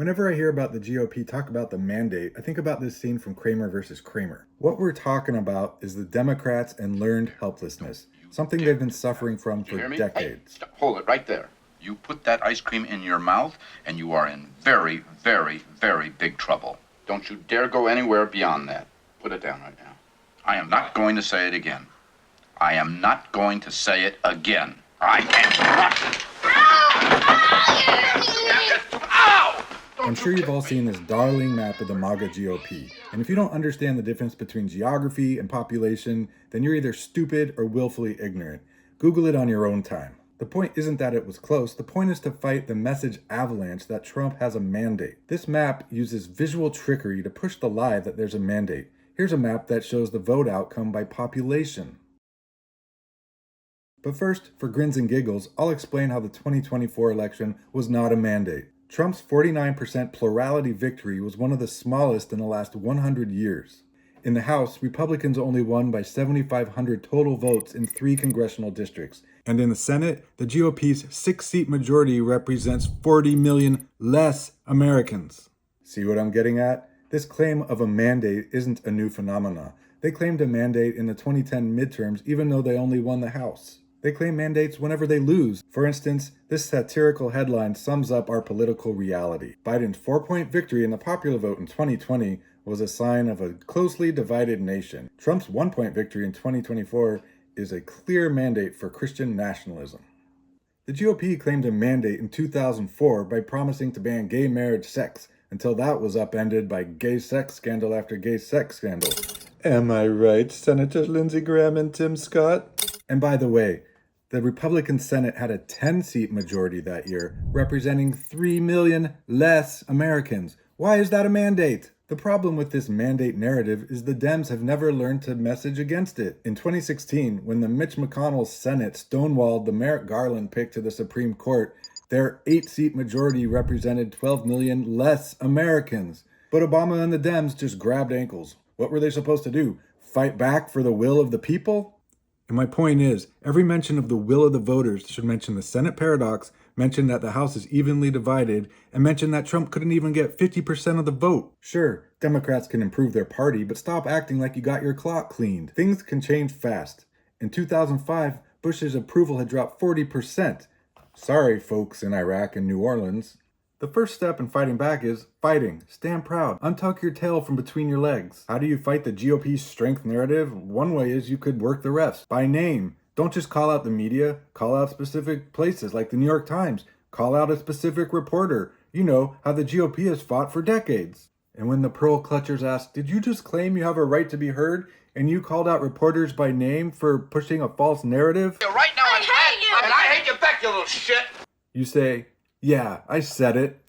Whenever I hear about the GOP talk about the mandate, I think about this scene from Kramer versus Kramer. What we're talking about is the Democrats and learned helplessness, something they've been suffering from for decades. Hey, hold it right there. You put that ice cream in your mouth, and you are in very, very, very big trouble. Don't you dare go anywhere beyond that. Put it down right now. I am not going to say it again. I am not going to say it again. I am not. Ow! I'm sure you've all seen this darling map of the MAGA GOP, and if you don't understand the difference between geography and population, then you're either stupid or willfully ignorant. Google it on your own time. The point isn't that it was close, the point is to fight the message avalanche that Trump has a mandate. This map uses visual trickery to push the lie that there's a mandate. Here's a map that shows the vote outcome by population. But first, for grins and giggles, I'll explain how the 2024 election was not a mandate. Trump's 49% plurality victory was one of the smallest in the last 100 years. In the House, Republicans only won by 7,500 total votes in 3 congressional districts. And in the Senate, the GOP's 6-seat majority represents 40 million less Americans. See what I'm getting at? This claim of a mandate isn't a new phenomenon. They claimed a mandate in the 2010 midterms even though they only won the House. They claim mandates whenever they lose. For instance, this satirical headline sums up our political reality. Biden's 4-point victory in the popular vote in 2020 was a sign of a closely divided nation. Trump's 1-point victory in 2024 is a clear mandate for Christian nationalism. The GOP claimed a mandate in 2004 by promising to ban gay marriage sex, until that was upended by gay sex scandal after gay sex scandal. Am I right, Senators Lindsey Graham and Tim Scott? And by the way, the Republican Senate had a 10-seat majority that year, representing 3 million less Americans. Why is that a mandate? The problem with this mandate narrative is the Dems have never learned to message against it. In 2016, when the Mitch McConnell Senate stonewalled the Merrick Garland pick to the Supreme Court, their 8-seat majority represented 12 million less Americans. But Obama and the Dems just grabbed ankles. What were they supposed to do? Fight back for the will of the people? And my point is, every mention of the will of the voters should mention the Senate paradox, mention that the House is evenly divided, and mention that Trump couldn't even get 50% of the vote. Sure, Democrats can improve their party, but stop acting like you got your clock cleaned. Things can change fast. In 2005, Bush's approval had dropped 40%. Sorry, folks in Iraq and New Orleans. The first step in fighting back is fighting. Stand proud. Untuck your tail from between your legs. How do you fight the GOP's strength narrative? One way is you could work the refs. By name. Don't just call out the media. Call out specific places like the New York Times. Call out a specific reporter. You know how the GOP has fought for decades. And when the pearl clutchers ask, did you just claim you have a right to be heard? And you called out reporters by name for pushing a false narrative? Right now, I hate you! And I hate you back, you little shit! You say, yeah, I said it.